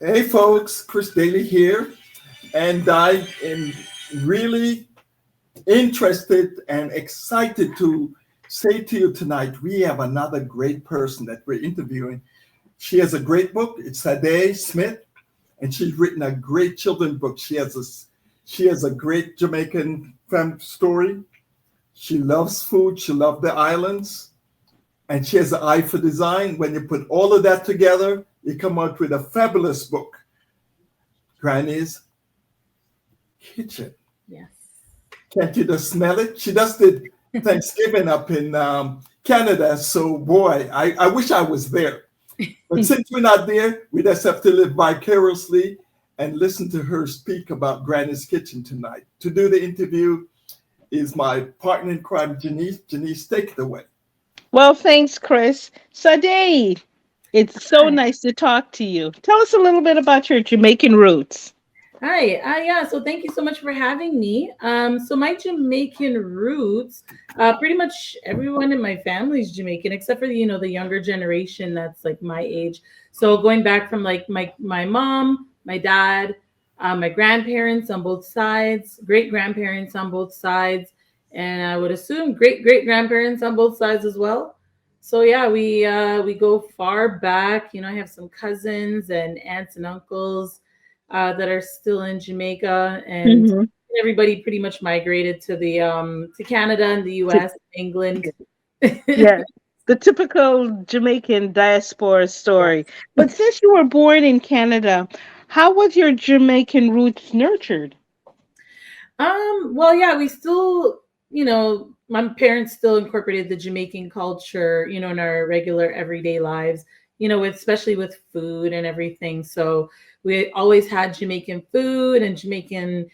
Hey folks, Chris Daly here, and I am really interested and excited to say to you tonight we have another great person that we're interviewing. She has a great book. It's Sade Smith, and she's written a great children's book. She has a great Jamaican femme story. She loves food. She loves the islands, and she has an eye for design. When you put all of that together, you come out with a fabulous book. Granny's Kitchen. Yes. Can't you just smell it? She just did Thanksgiving up in Canada. So, boy, I wish I was there. But since we're not there, we just have to live vicariously and listen to her speak about Granny's Kitchen tonight. To do the interview is my partner in crime, Janice. Janice, take it away. Well, thanks, Chris. Sade, it's so Hi. nice to talk to you. Tell us a little bit about your Jamaican roots. Hi. Yeah. So thank you so much for having me. So my Jamaican roots, pretty much everyone in my family is Jamaican, except for the younger generation that's like my age. So going back from like my mom, my dad, my grandparents on both sides, great grandparents on both sides, and I would assume great great grandparents on both sides as well. So yeah, we go far back. I have some cousins and aunts and uncles that are still in Jamaica, and Hmm. everybody pretty much migrated to Canada and the U.S., England. Yeah, the typical Jamaican diaspora story. But since you were born in Canada, how was your Jamaican roots nurtured? Well, yeah, we still, my parents still incorporated the Jamaican culture, in our regular everyday lives, especially with food and everything. So we always had Jamaican food and Jamaican,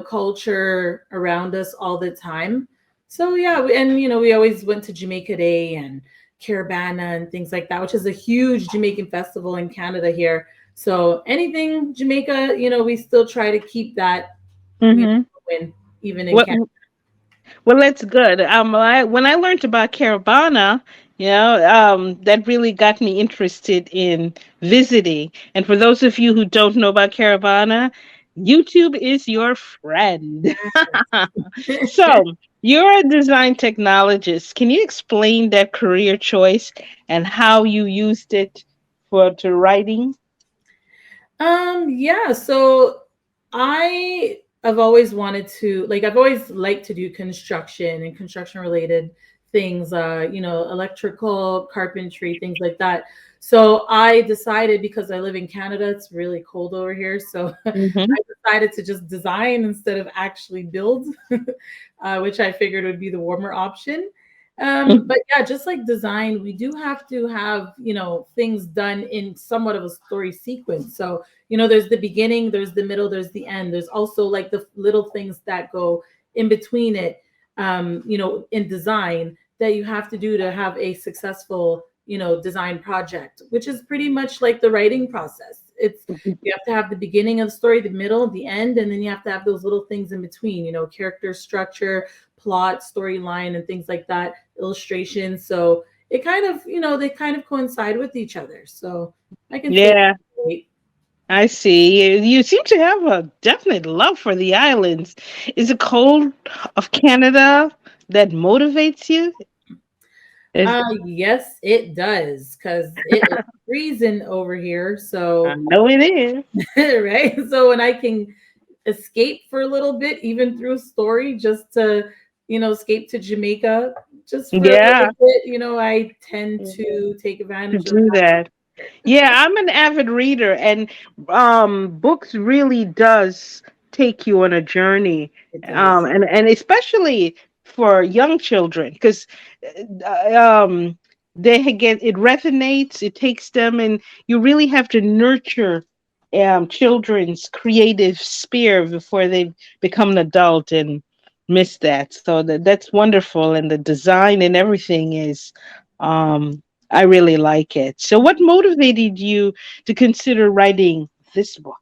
culture around us all the time. So yeah, we always went to Jamaica Day and Caravana and things like that, which is a huge Jamaican festival in Canada here. So anything Jamaica, we still try to keep that Hmm. win, even in Canada. Well, well, that's good. When I learned about Caravana, that really got me interested in visiting. And for those of you who don't know about Caravana, YouTube is your friend. So, you're a design technologist. Can you explain that career choice and how you used it for to writing? Yeah, so I have always wanted to I've always liked to do construction and construction related things, electrical, carpentry, things like that. So I decided, because I live in Canada, it's really cold over here. So I Hmm. decided to just design instead of actually build, which I figured would be the warmer option. But yeah, just like design, we do have to have, things done in somewhat of a story sequence. So, there's the beginning, there's the middle, there's the end. There's also like the little things that go in between it, in design, that you have to do to have a successful, design project, which is pretty much like the writing process. It's You have to have the beginning of the story, the middle, the end, and then you have to have those little things in between, character structure, plot, storyline, and things like that, illustrations. So it kind of, they kind of coincide with each other. So I can say Yeah, that. I see. You seem to have a definite love for the islands. Is the cold of Canada that motivates you? It, Yes, it does, because it is freezing over here. I So, know it is. right. So when I can escape for a little bit, even through story, just to, escape to Jamaica, just for a Yeah, little bit, I tend to to take advantage of do that. that. Yeah, I'm an avid reader, and books really does take you on a journey, It does. and especially for young children, because they get it resonates, it takes them, and you really have to nurture children's creative sphere before they become an adult and miss that. So that's wonderful, and the design and everything is. Um, I really like it. So, what motivated you to consider writing this book?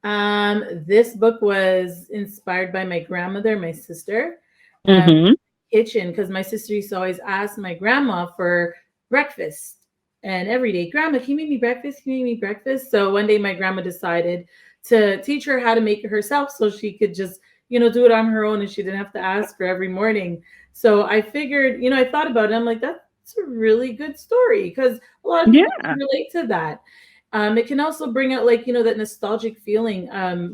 This book was inspired by my grandmother, my sister, Mm-hmm. kitchen, because my sister used to always ask my grandma for breakfast. And every day, Grandma, can you make me breakfast? Can you make me breakfast? So one day my grandma decided to teach her how to make it herself so she could just, do it on her own and she didn't have to ask her every morning. So I figured, I thought about it. I'm like, that's a really good story because a lot of people Yeah. can relate to that. It can also bring out like, that nostalgic feeling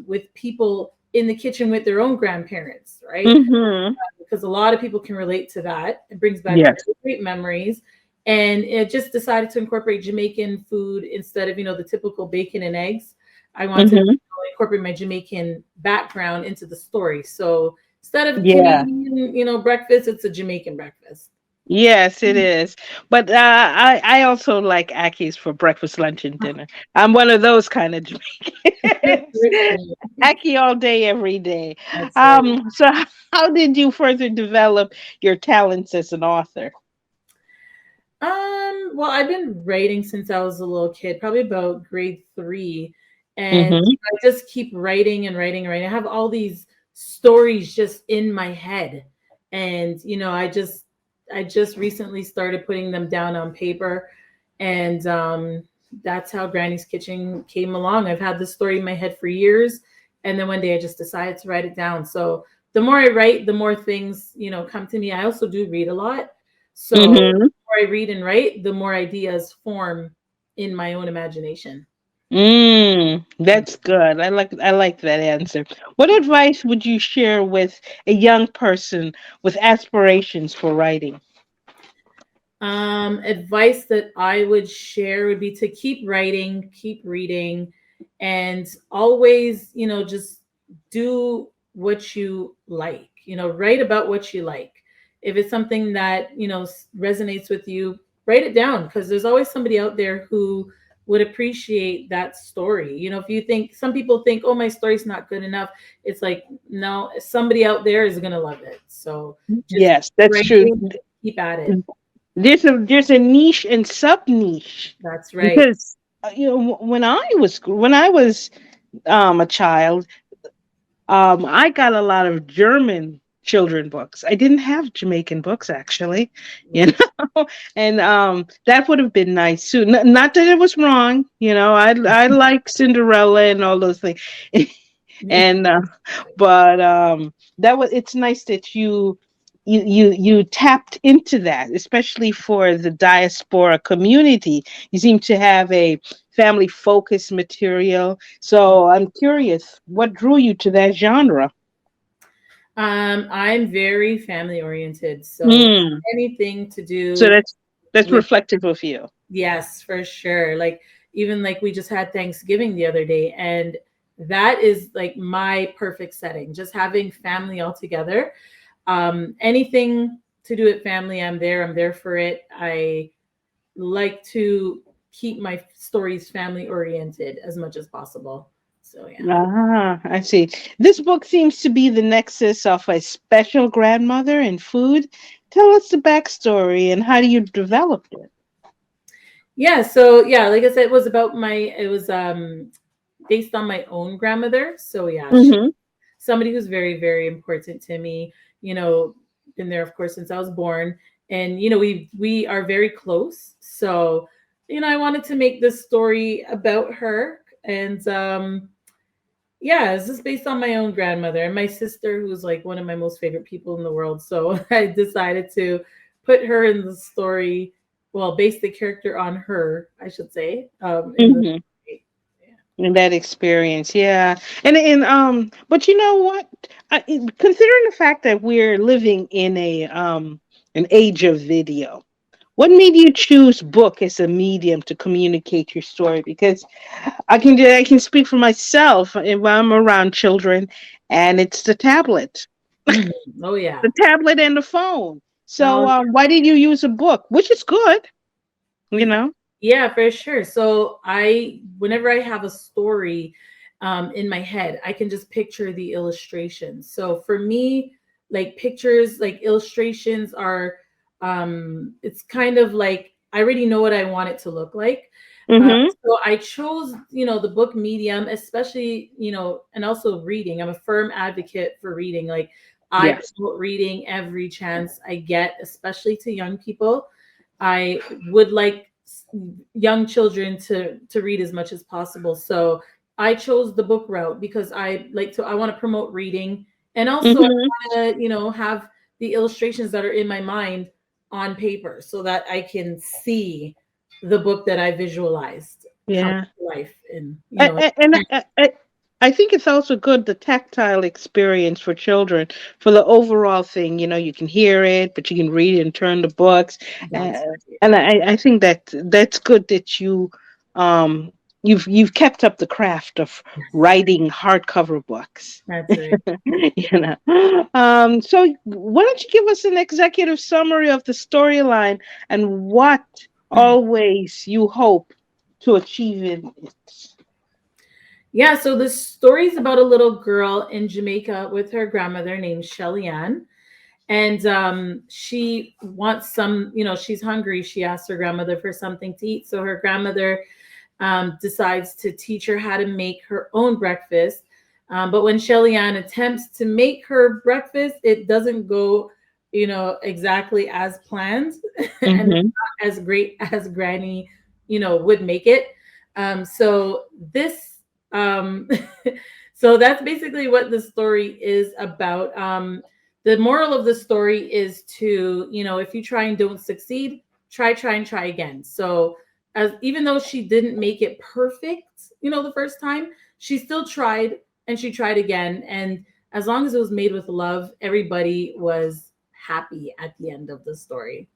with people in the kitchen with their own grandparents, right? Mm-hmm. Because a lot of people can relate to that. It brings back Yes. really great memories. And it just decided to incorporate Jamaican food instead of, the typical bacon and eggs. I wanted to Mm-hmm. incorporate my Jamaican background into the story. So instead of a Yeah. Canadian, breakfast, it's a Jamaican breakfast. Yes, it is. But I also like Aki's for breakfast, lunch, and dinner. I'm one of those kind of Jamaicans. Aki all day, every day. That's right. So how did you further develop your talents as an author? Well, I've been writing since I was a little kid, probably about grade 3. And Mm-hmm. I just keep writing and writing and writing. I have all these stories just in my head. And, I just recently started putting them down on paper. And that's how Granny's Kitchen came along. I've had this story in my head for years. And then one day I just decided to write it down. So the more I write, the more things, come to me. I also do read a lot. So Mm-hmm. more I read and write, the more ideas form in my own imagination. That's good. I like that answer. What advice would you share with a young person with aspirations for writing? Advice that I would share would be to keep writing, keep reading, and always, just do what you like. Write about what you like. If it's something that, resonates with you, write it down because there's always somebody out there who would appreciate that story. If you think some people think, oh, my story's not good enough, it's like, no, somebody out there is going to love it. So just Yes, that's write true. it, keep at it. There's a niche and sub niche That's right. because when I was a child, I got a lot of German children books. I didn't have Jamaican books actually, you know, and that would have been nice too. Not that it was wrong, I like Cinderella and all those things, and but that was it's nice that you tapped into that, especially for the diaspora community. You seem to have a family focused material, so I'm curious what drew you to that genre. I'm very family oriented, so Hmm. anything to So do that's with, reflective of you. yes, for sure. Like even like we just had Thanksgiving the other day, and that is like my perfect setting. Just having family all together. Anything to do with family, I'm there. I'm there for it. I like to keep my stories family oriented as much as possible. So yeah. I see. This book seems to be the nexus of a special grandmother and food. Tell us the backstory and how do you develop it? Yeah, so yeah, like I said, it was based on my own grandmother. So yeah, she Mm-hmm. somebody who's very, very important to me, you know, been there of course since I was born. And we are very close. So, I wanted to make this story about her. And yeah, it's just based on my own grandmother and my sister, who's like one of my most favorite people in the world. So I decided to put her in the story, well, base the character on her, I should say. In the Mm-hmm. story. In that experience, yeah, and but you know what? Considering the fact that we're living in a an age of video, what made you choose book as a medium to communicate your story? Because I can speak for myself if I'm around children, and it's Mhm. Oh yeah. the tablet and the phone. So Oh why did you use a book, which is good, you know? yeah, for sure. So whenever I have a story in my head, I can just picture the illustrations. So for me, like pictures, like illustrations are, it's kind of like I already know what I want it to look like. Mm-hmm. So I chose, the book medium, especially, and also reading. I'm a firm advocate for reading. Like I Yes. promote reading every chance I get, especially to young people. I would like young children to read as much as possible. So I chose the book route because I want to promote reading, and also I Hmm. want to, have the illustrations that are in my mind on paper so that I can see the book that I visualized come Yeah. to life, and And I think it's also good, the tactile experience for children, for the overall thing. You can hear it, but you can read it and turn the books. Uh, that's right. and I think that's good that um, you've kept up the craft of Yes, writing hardcover books. that's right. So why don't you give us an executive summary of the storyline and what always you hope to achieve in it? Yeah, so the story is about a little girl in Jamaica with her grandmother named Shelly Ann. And she wants she's hungry. She asks her grandmother for something to eat. So her grandmother decides to teach her how to make her own breakfast. But when Shelly Ann attempts to make her breakfast, it doesn't go, exactly as planned and it's Hmm. not as great as Granny, would make it. So this, so that's basically what the story is about. The moral of the story is to, if you try and don't succeed, try and try again. So as even though she didn't make it perfect, the first time, she still tried and she tried again. And as long as it was made with love, everybody was happy at the end of the story.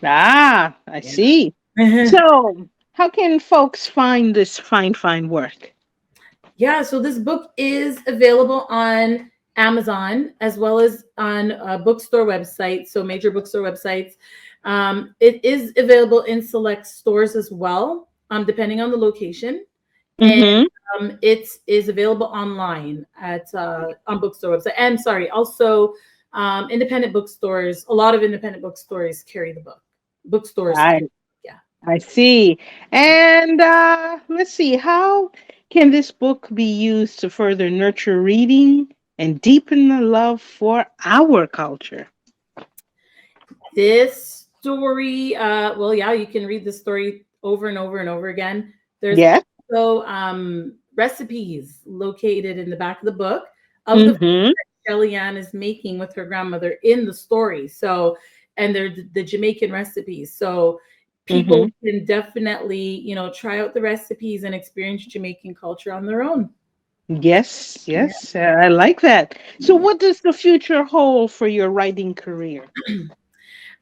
Ah, I see. Yeah. So, how can folks find this fine work? Yeah, so this book is available on Amazon as well as on bookstore websites, so major bookstore websites. It is available in select stores as well, depending on the location. And Mm-hmm. it is available online at on bookstore website. And sorry, also independent bookstores. A lot of independent bookstores carry the book. Bookstores I carry, yeah. I see. And let's see, how can this book be used to further nurture reading and deepen the love for our culture? This story, well, yeah, you can read the story over and over and over again. There's Yes. also recipes located in the back of the book of the food Mm-hmm. that Shelly Ann is making with her grandmother in the story. So, and they're the Jamaican recipes. So Mm-hmm. people can definitely, try out the recipes and experience Jamaican culture on their own. Yes, yes, I like that. So, what does the future hold for your writing career?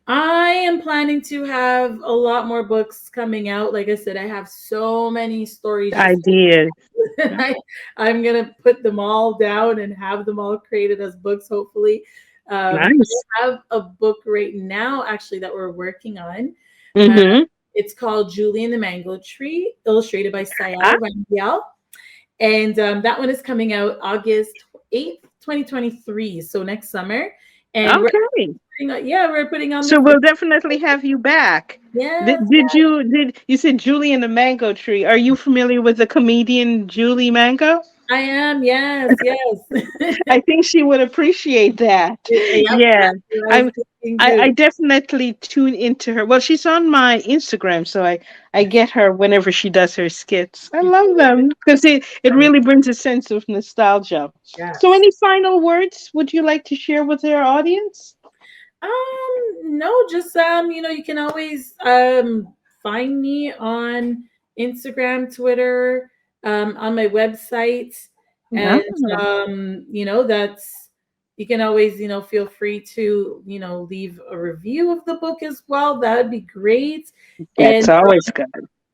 I am planning to have a lot more books coming out. Like I said, I have so many stories just Ideas. I, I'm gonna put them all down and have them all created as books, hopefully. Nice. I have a book right now, actually, that we're working on. Uh, Mm-hmm. it's called Julie and the Mango Tree, illustrated by Sayal Randial. And that one is coming out August 8th, 2023. So next summer. And Okay. we're putting on the So we'll definitely have you back. Did, yes, did you did you said Julie and the Mango Tree? Are you familiar with the comedian Julie Mango? I am. Yes, yes. I think she would appreciate that. Yep, Yeah. that's what I was I'm thinking I too. definitely tune into her. Well, she's on my Instagram, so I get her whenever she does her skits. I love them because it really brings a sense of nostalgia. So Yes. any final words would you like to share with our audience? No, just you can always find me on Instagram, Twitter, on my website, Ah, and that's you can always, feel free to, leave a review of the book as well. That would be great. that's And always good.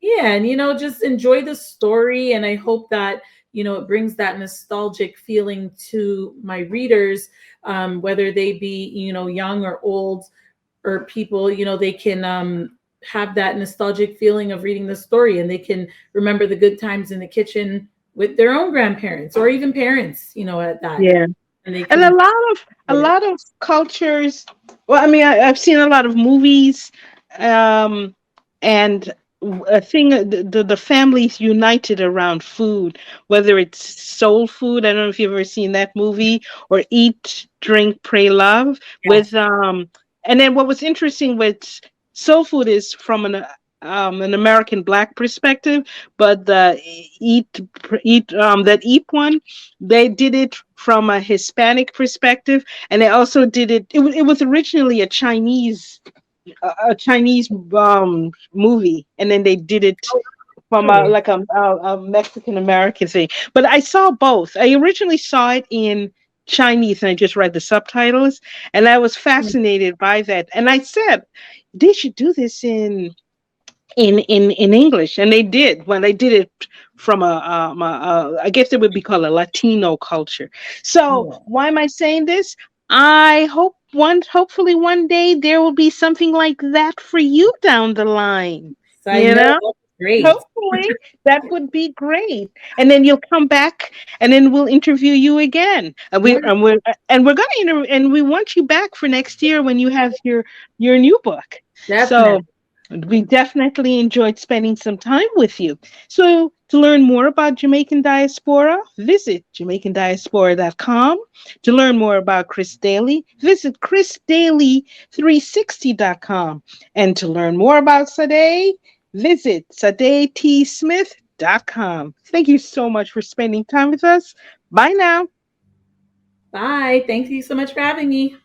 yeah, and just enjoy the story, and I hope that it brings that nostalgic feeling to my readers, whether they be young or old, or people, they can have that nostalgic feeling of reading the story, and they can remember the good times in the kitchen with their own grandparents or even parents, at that, Yeah. and they And can a get it. lot of cultures, well, I mean, I've seen a lot of movies, um and a thing, the families united around food, whether it's soul food. I don't know if you've ever seen that movie, or Eat, Drink, Pray, Love, Yes. with and then what was interesting with soul food is from an American Black perspective, but the that Eat one, they did it from a Hispanic perspective, and they also did it. It was originally a Chinese movie, and then they did it Oh, from really? a Mexican American thing. But I saw both. I originally saw it in Chinese, and I just read the subtitles, and I was fascinated by that. And I said, they should do this in English, and they did when they did it from I guess it would be called a Latino culture. So Yeah. why am I saying this? I hope hopefully one day there will be something like that for you down the line. So I You know know, that's great. hopefully that would be great, and then you'll come back, and then we'll interview you again, and Yeah, we're gonna interview, and we want you back for next year when you have your new book. So definitely. we definitely enjoyed spending some time with you. So, to learn more about Jamaican Diaspora, visit JamaicanDiaspora.com. To learn more about Chris Daly, visit ChrisDaly360.com. And to learn more about Sade, visit SadeTSmith.com. Thank you so much for spending time with us. Bye now. Bye. Thank you so much for having me.